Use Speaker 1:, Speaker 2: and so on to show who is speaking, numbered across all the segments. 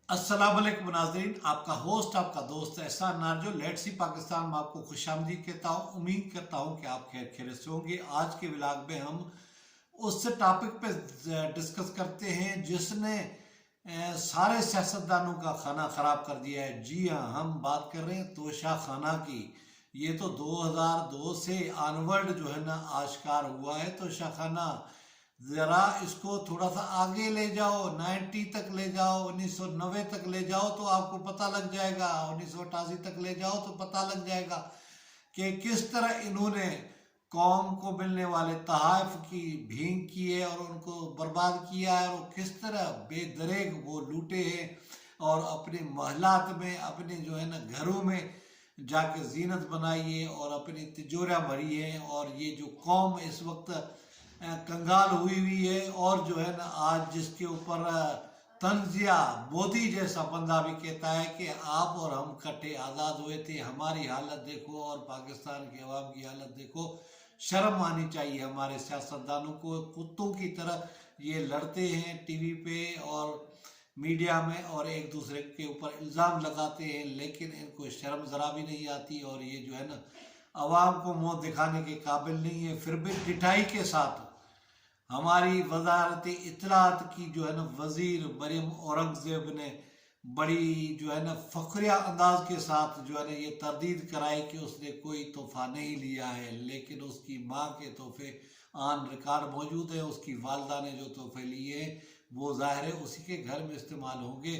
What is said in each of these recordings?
Speaker 1: अस्सलाम वालेकुम नाज़रीन, आपका होस्ट आपका दोस्त एहसान नारजो लेट्स सी पाकिस्तान में आपको खुशामदीद कहता हूँ। उम्मीद करता हूँ कि आप खैर खैरियत से होंगे। आज के व्लॉग में हम उस टॉपिक पे डिस्कस करते हैं जिसने सारे सियासतदानों का खाना खराब कर दिया है। जी हाँ, हम बात कर रहे हैं तोशा खाना की। ये तो 2002 से ऑनवर्ड जो है ना आश्कार हुआ है तोशा खाना। जरा इसको थोड़ा सा आगे ले जाओ, 90 तक ले जाओ, 1990 तक ले जाओ तो आपको पता लग जाएगा, 1988 तक ले जाओ तो पता लग जाएगा कि किस तरह इन्होंने कौम को मिलने वाले तहाइफ की भींग की है और उनको बर्बाद किया है, और किस तरह बेदरेग वो लूटे हैं और अपने महलात में, अपने जो है ना घरों में जाके जीनत बनाई है और अपनी तिजोरियाँ भरी है। और ये जो कौम इस वक्त कंगाल हुई है और जो है ना आज जिसके ऊपर तंजिया मोदी जैसा बंदा भी कहता है कि आप और हम इकट्ठे आज़ाद हुए थे, हमारी हालत देखो और पाकिस्तान के अवाम की हालत देखो। शर्म आनी चाहिए हमारे सियासतदानों को। कुत्तों की तरह ये लड़ते हैं टीवी पे और मीडिया में और एक दूसरे के ऊपर इल्ज़ाम लगाते हैं, लेकिन इनको शर्म ज़रा भी नहीं आती और ये जो है ना अवाम को मुँह दिखाने के काबिल नहीं है। फिर भी ढिठाई के साथ हमारी वजारत इत्तलात की जो है ना वजीर मरियम औरंगजेब ने बड़ी जो है ना फखरिया अंदाज के साथ जो है ना ये तरदीद कराई कि उसने कोई तोहफा नहीं लिया है, लेकिन उसकी माँ के तोहफे ऑन रिकॉर्ड मौजूद है। उसकी वालदा ने जो तोहफे लिए वो ज़ाहिर है उसी के घर में इस्तेमाल होंगे।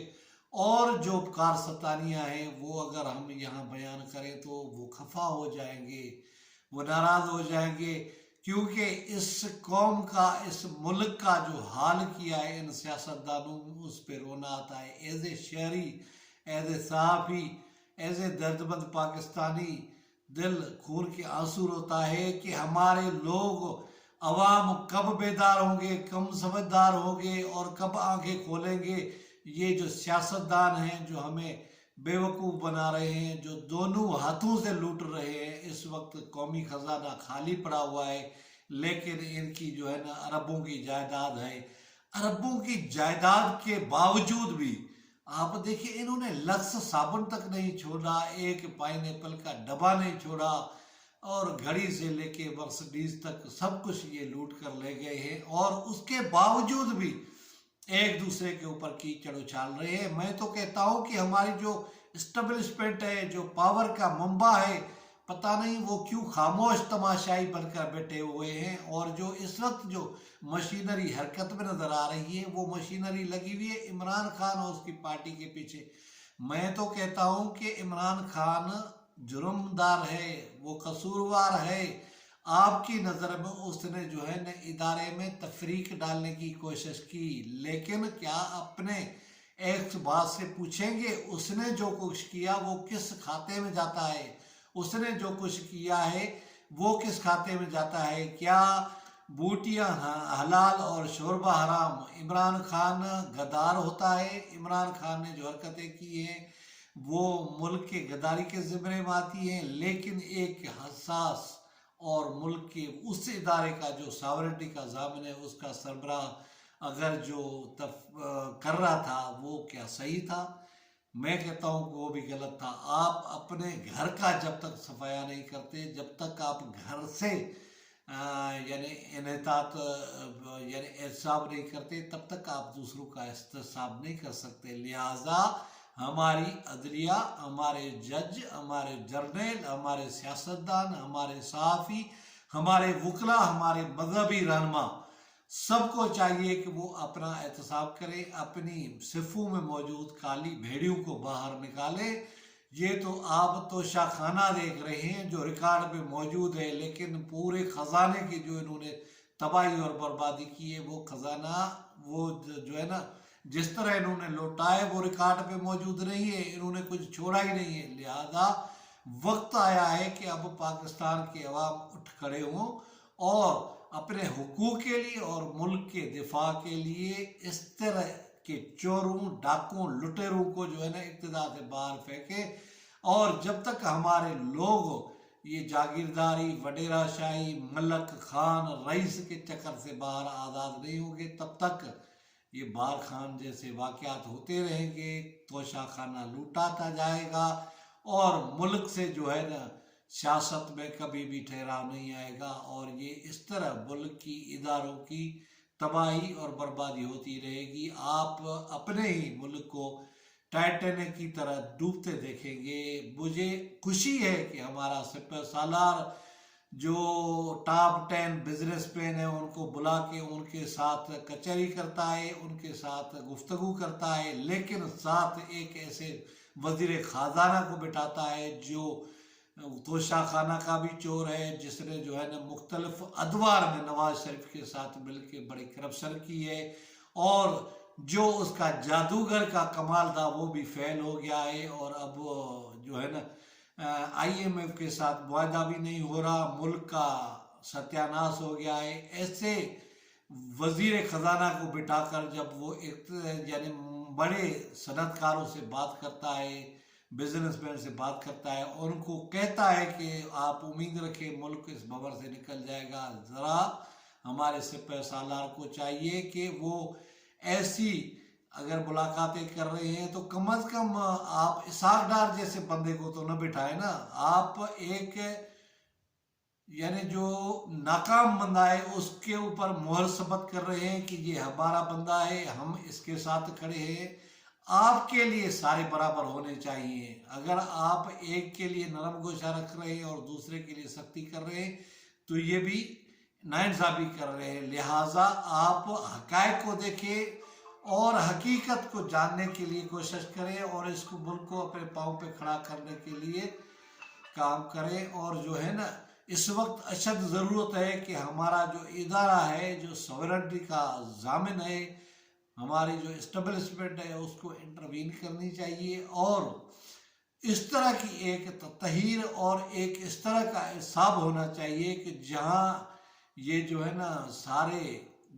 Speaker 1: और जो कार सतानियाँ हैं वो अगर हम यहाँ बयान करें तो वो खफा हो जाएंगे, वो नाराज़ हो जाएंगे, क्योंकि इस कौम का, इस मुल्क का जो हाल किया है इन सियासतदानों, उस पर रोना आता है। एज ए शहरी, एज ए सहाफ़ी, एज ए दर्दमंद पाकिस्तानी दिल खून के आंसू रोता है कि हमारे लोग अवाम कब बेदार होंगे, कब समझदार होंगे और कब आंखें खोलेंगे। ये जो सियासतदान हैं जो हमें बेवकूफ़ बना रहे हैं, जो दोनों हाथों से लूट रहे हैं। इस वक्त कौमी खजाना खाली पड़ा हुआ है, लेकिन इनकी जो है ना अरबों की जायदाद है। अरबों की जायदाद के बावजूद भी आप देखिए इन्होंने लक्स साबुन तक नहीं छोड़ा, एक पाइनएप्पल का डब्बा नहीं छोड़ा और घड़ी से लेके मर्सिडीज तक सब कुछ ये लूट कर ले गए हैं। और उसके बावजूद भी एक दूसरे के ऊपर कीचड़ उछाल रहे हैं। मैं तो कहता हूं कि हमारी जो स्टेब्लिशमेंट है, जो पावर का मंबा है, पता नहीं वो क्यों खामोश तमाशाई बनकर बैठे हुए हैं। और जो इस वक्त जो मशीनरी हरकत में नजर आ रही है वो मशीनरी लगी हुई है इमरान खान और उसकी पार्टी के पीछे। मैं तो कहता हूं कि इमरान खान जुर्मदार है, वो कसूरवार है। आपकी नज़र में उसने जो है न इदारे में तफरीक डालने की कोशिश की, लेकिन क्या अपने एक बात से पूछेंगे उसने जो कुछ किया वो किस खाते में जाता है? उसने जो कुछ किया है वो किस खाते में जाता है? क्या बूटियां हलाल और शोरबा हराम? इमरान खान गद्दार होता है। इमरान खान ने जो हरकतें की हैं वो मुल्क के गद्दारी के ज़िम्मे में आती हैं, लेकिन एक हसास और मुल्क के उस इदारे का जो सॉवरेनिटी का ज़ामिन है उसका सरबराह अगर जो कर रहा था वो क्या सही था? मैं कहता हूँ कि वो भी गलत था। आप अपने घर का जब तक सफाया नहीं करते, जब तक आप घर से यानी इनेतात यानी एहतसाब नहीं करते, तब तक आप दूसरों का एहतसाब नहीं कर सकते। लिहाजा हमारी अदलिया, हमारे जज, हमारे जर्नल, हमारे सियासतदान, हमारे सहाफ़ी, हमारे वकला, हमारे मजहबी रहनुमा, सबको चाहिए कि वो अपना एहतसाब करें, अपनी सिफों में मौजूद काली भेड़ियों को बाहर निकाले। ये तो आप तो शाखाना देख रहे हैं जो रिकॉर्ड में मौजूद है, लेकिन पूरे ख़जाने की जो इन्होंने तबाही और बर्बादी की है वो ख़जाना, वो जो है ना जिस तरह इन्होंने लौटा है वो रिकॉर्ड पे मौजूद नहीं है। इन्होंने कुछ छोड़ा ही नहीं है। लिहाजा वक्त आया है कि अब पाकिस्तान के अवाम उठ खड़े हों और अपने हुकूक के लिए और मुल्क के दिफा के लिए इस तरह के चोरों, डाकुओं, लुटेरों को जो है ना इक़्तिदार से बाहर फेंके। और जब तक हमारे लोग ये जागीरदारी, वडेराशाही, मलक खान, रईस के चक्कर से बाहर आज़ाद नहीं होंगे, तब तक ये बार खान जैसे वाक़यात होते रहेंगे, तोशा खाना लूटाता जाएगा और मुल्क से जो है ना सियासत में कभी भी ठहराव नहीं आएगा और ये इस तरह मुल्क की इदारों की तबाही और बर्बादी होती रहेगी। आप अपने ही मुल्क को टाइटैनिक की तरह डूबते देखेंगे। मुझे खुशी है कि हमारा सिपह सालार जो टॉप 10 बिजनेसमैन है उनको बुला के उनके साथ कचहरी करता है, उनके साथ गुफ्तगू करता है, लेकिन साथ एक ऐसे वजीर ख़जाना को बिठाता है जो तोशा खाना का भी चोर है, जिसने जो है ना मुख्तलिफ अदवार में नवाज शरीफ के साथ मिलकर बड़ी करप्शन की है और जो उसका जादूगर का कमाल था वो भी फेल हो गया है और अब जो है ना IMF के साथ वायदा भी नहीं हो रहा, मुल्क का सत्यानाश हो गया है। ऐसे वजीर खजाना को बिठाकर जब वो एक यानी बड़े सनतकारों से बात करता है, बिजनेसमैन से बात करता है और उनको कहता है कि आप उम्मीद रखें मुल्क इस भंवर से निकल जाएगा, ज़रा हमारे सिपह सालार को चाहिए कि वो ऐसी अगर मुलाकातें कर रहे हैं तो कम अज कम आप इसाक डार जैसे बंदे को तो न बिठाए ना। आप एक यानी जो नाकाम बंदा है उसके ऊपर मोहर सबत कर रहे हैं कि ये हमारा बंदा है, हम इसके साथ खड़े हैं। आपके लिए सारे बराबर होने चाहिए। अगर आप एक के लिए नरम गोशा रख रहे हैं और दूसरे के लिए सख्ती कर रहे हैं तो ये भी नाइंसाफी कर रहे हैं। लिहाजा आप हकायक को देखें और हकीकत को जानने के लिए कोशिश करें और इसको मुल्क को अपने पाँव पे खड़ा करने के लिए काम करें। और जो है ना इस वक्त अशद ज़रूरत है कि हमारा जो इदारा है, जो सॉवरेनिटी का ज़ामिन है, हमारी जो इस्टेब्लिशमेंट है उसको इंटरवीन करनी चाहिए और इस तरह की एक तहीर और एक इस तरह का हिसाब होना चाहिए कि जहाँ ये जो है ना सारे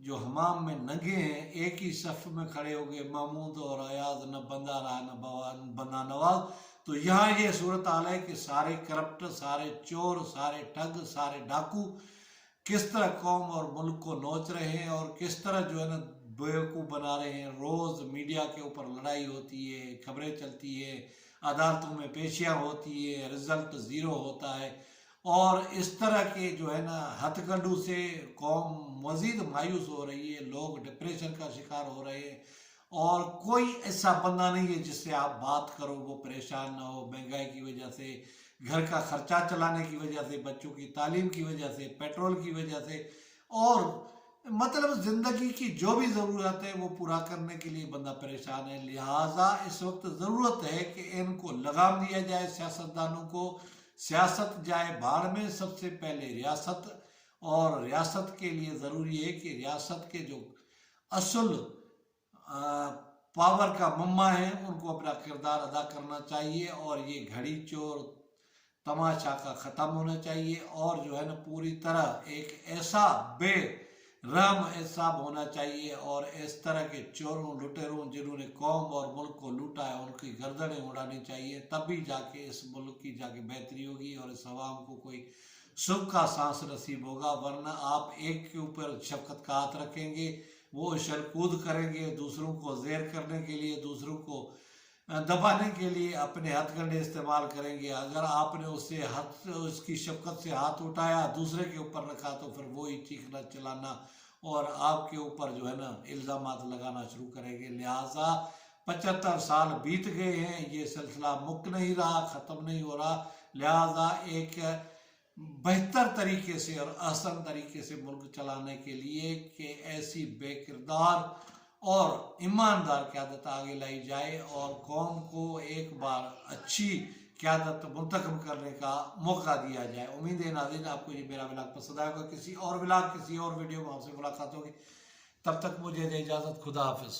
Speaker 1: जो हमाम में नंगे हैं एक ही सफ में खड़े हो गए, महमूद और अयाज, न बंदा रहा न बंदा नवाज। तो यहाँ ये सूरत हाल है कि सारे करप्ट, सारे चोर, सारे ठग, सारे डाकू किस तरह कौम और मुल्क को नोच रहे हैं और किस तरह जो है ना बेवकूफ़ बना रहे हैं। रोज़ मीडिया के ऊपर लड़ाई होती है, खबरें चलती है, अदालतों में पेशियाँ होती है, रिजल्ट ज़ीरो होता है और इस तरह के जो है ना हथकंडू से कौम मज़ीद मायूस हो रही है, लोग डिप्रेशन का शिकार हो रहे हैं और कोई ऐसा बंदा नहीं है जिससे आप बात करो वो परेशान ना हो। महंगाई की वजह से, घर का खर्चा चलाने की वजह से, बच्चों की तालीम की वजह से, पेट्रोल की वजह से और मतलब ज़िंदगी की जो भी ज़रूरत है वो पूरा करने के लिए बंदा परेशान है। लिहाजा इस वक्त ज़रूरत है कि इनको लगाम दिया जाए, सियासतदानों को। सियासत जाए भाड़ में, सबसे पहले रियासत, और रियासत के लिए ज़रूरी है कि रियासत के जो असल पावर का मम्मा है उनको अपना किरदार अदा करना चाहिए और ये घड़ी चोर तमाशा का ख़त्म होना चाहिए और जो है ना पूरी तरह एक ऐसा बेरहम एहसाब होना चाहिए और इस तरह के चोरों लुटेरों जिन्होंने कौम और मुल्क को लूटा है उनकी गर्दनें उड़ानी चाहिए। तभी जाके इस मुल्क की जाके बेहतरी होगी और इस अवाम को कोई सुख का सांस नसीब होगा। वरना आप एक के ऊपर शफकत का हाथ रखेंगे, वो उछल कूद करेंगे, दूसरों को ज़ेर करने के लिए, दूसरों को दबाने के लिए अपने हथकंडे इस्तेमाल करेंगे। अगर आपने उससे उसकी शफकत से हाथ उठाया, दूसरे के ऊपर रखा तो फिर वो ही चीखना चिल्लाना और आपके ऊपर जो है ना इल्ज़ामात लगाना शुरू करेंगे। लिहाजा 75 साल बीत गए हैं, ये सिलसिला मुक नहीं रहा, ख़त्म नहीं हो रहा। लिहाजा एक बेहतर तरीके से और आसान तरीके से मुल्क चलाने के लिए कि ऐसी बेकिरदार और ईमानदार क़यादत आगे लाई जाए और कौम को एक बार अच्छी क़यादत मुंतखब करने का मौका दिया जाए। उम्मीद है नाज़रीन आपको ये मेरा व्लॉग पसंद आएगा। किसी और व्लॉग, किसी और वीडियो में आपसे मुलाकात होगी। तब तक मुझे दे इजाज़त। खुदा हाफिज़।